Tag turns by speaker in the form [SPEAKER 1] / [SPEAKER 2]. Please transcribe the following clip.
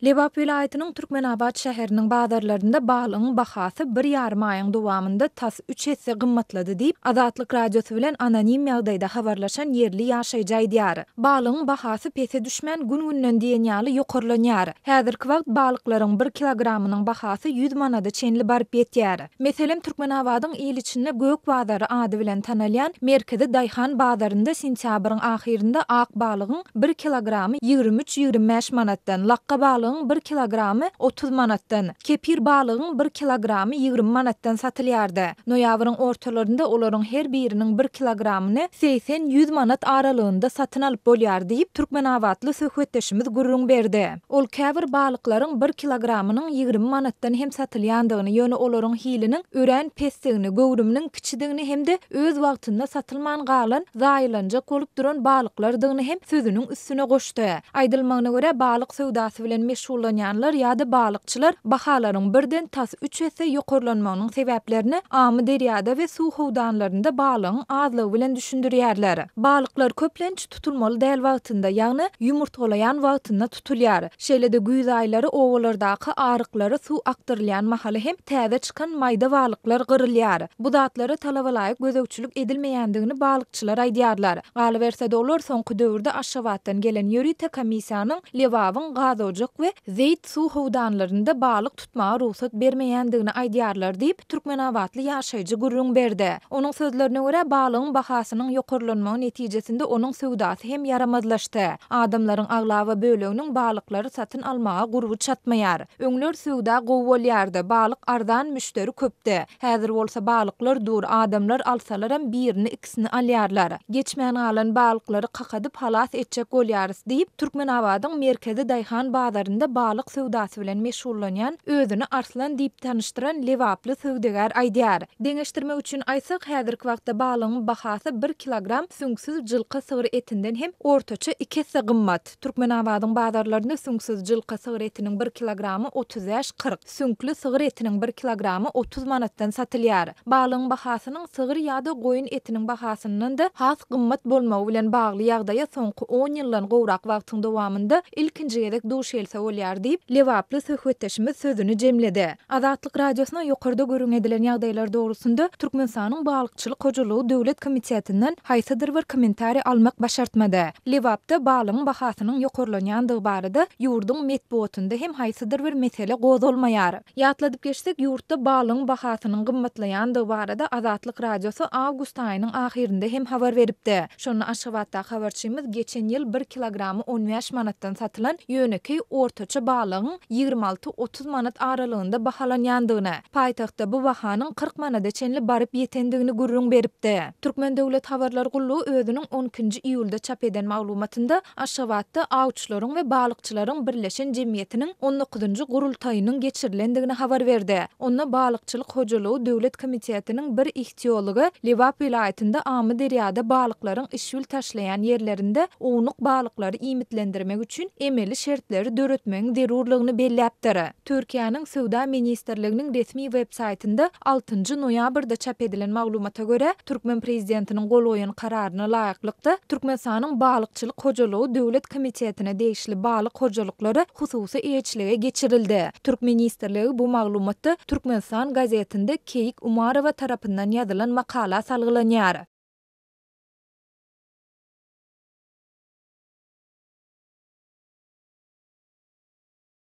[SPEAKER 1] Lebap vilayatynyň Türkmenabad şäheriniň bazarlarynda balygyň bahasy 1,5 aýyň dowamında tas 3 hesse gymmatlady diýip Azatlyk radiosu bilen anonim ýagdaýda habarlaşan yerli ýaşaýjy aýdýar. Balygyň bahasy pese düşmän gün-günden diýen ýaly ýokarlanýar. Häzirki wagt balyklaryň 1 kilogramynyň bahasy 100 manada çenli baryp ýetýär. Meselem Türkmenabadyň il içinde Gök bazary ady bilen tanalýan merkezi Daýhan bazarynda sentýabryň ahyrynda ak balygyň 1 kilogramy 23-25 manatdan, lakka balygyň 1 kilogramy 30 manatdan, kepir balygyň 1 kilogramy 20 manatdan satylýardy. Noýabryň ortalarynda olaryň her biriniň 1 kilogramy 80-100 manat aralygynda satyn alyp bolýar diýip Türkmenabadly söhbetdeşimiz gurrun berdi. Ol käbir balyklaryň 1 kilogramynyň 20 manatdan hem satylýandygyny, ýöne olaryň hiliniň ören pesdigini, göwrüminiň kiçidigini hemde öz wagtynda satylman galan zaýlanjak bolup duran balyklardygyny hem sözüniň üstüne goşdy. Aýdylmagyna görä balyk söwdasy bilen meşgullanýanlar ýa-da balykçylar bahalaryň birden tas 3 hesse ýokarlanmagynyň sebäplerini amy derýada we suw howdanlarynda balygyň azlygy bilen düşündirýärler. Balyklar köplenç tutulmaly däl wagtynda, ýagny ýumurtalaýan wagtynda tutulýar. Şeýle-de güýz aýlary owalardaky aryklary suw aktyrylýan mahaly hem täze çykan maýda balyklar gyrylýar. Bu zatlary talabalaýyk gözegçilik edilmeýändigini balykçylar aýdýarlar. Galyberse-de olar soňky döwürde Aşgabatdan gelen ýörite komissiýanyň Lewabyň gazojak we zeyt suw howdanlarynda balyk tutmaga ruhsat bermeýändigini aýdýarlar diýip Türkmenabadly ýaşaýjy gurrun berdi. Onuň sözlerine görä balygyň bahasynyň ýokarlanmagy netijesinde onuň söwdasy hem yaramazlaşdy. Adamlaryň aglawa böleginiň balyklary satyn almaga gurbu çatmaýar. Öňler söwda gowy bolýardy. Balyk arzan, müşteri köpdi. Häzir bolsa balyklar dur, adamlar alsalaram birini ikisini alýarlar. Geçmän galan balyklary kakadyp halas etjek bolýarys diýip Türkmenabadyň merkezi Daýhan bazarynda balyk söwdasy bilen meşgullanýan, özüni Arslan diýip tanıştyran Lewaply söwdegar aýdýar. Deňeşdirmek üçin aýsak, häzirki wagtda balygyň bahasy 1 kilogram süňsiz jylky sygyr etinden hem ortaça 2 hesse gymmat. Türkmenabadyň bazarlarynda süňsiz jylky sygyr etiniň 1 kilogramy 35-40, süňkli sygyr etiniň 1 kilogramy 30 manatdan satylýar. Balygyň bahasynyň sygyr ýa-da goýun etiniň bahasyndan da has gymmat bolmagy bilen bagly ýagdaýa soňky 10 ýyldan gowrak wagtyň dowamında ilkinji gezek duş else bolýar diýip Lewaply söhbetdeşimiz sözüni jemledi. Azatlyk radiosyna ýokarda görüň edilen ýagdaýlar dogrusynda Türkmenistanyň balykçylyk hojalygy döwlet komitetinden haýsydyr bir komentari almak başartmady. Lewapda balygyň bahasynyň ýokarlanýandygy barada ýurduň metbuatynda hem haýsydyr bir mesele gozulmaýar. Ýatladyp geçsek, ýurtda balygyň bahasynyň gymmatlaýandygy barada Azatlyk radiosu awgust aýynyň ahyrynda hem habar beripdi. Şonu Aşgabatda habarçymyz geçen ýyl 1 kilogramy 15 manatdan satylan ýöneki ortaça balygyň 26-30 manat aralygynda bahalanýandygyny, paýtagtda bu bahanyň 40 manada çenli baryp ýetendigini gurrun beripdi. Türkmen Döwlet Habarlar Gullugy özüniň 10-njy iýulda çap eden maglumatynda Aşgabatda awçylaryň we balykçylaryň birleşen jemgyýetiniň 19-njy gurultaýynyň geçirilendigini habar berdi. Onda balykçylyk hojalygy döwlet komitetiniň bir ihtiýology Lewap vilayatynda amy derýada balyklaryň işgül taşlayan ýerlerinde ownuk balyklary imitlendirmek üçin emeli şertleri döretmegiň zerurlygyny belläpdir. Türkiýanyň Sowda ministrliginiň resmi web-saytynda 6-njy noýabrda çap edilen maglumata görä Türkmen prezidentiniň gol goýan kararyna laýyklykda Türkmenistanyň balykçylyk hojalygy döwlet komitetine degişli balyk hojalyklary hususy eýçilige geçirildi. Türk ministrligi bu maglumatda Türkmenistan gazetinde Keyik Umarowa tarapyndan ýazylan makala salgylanýar.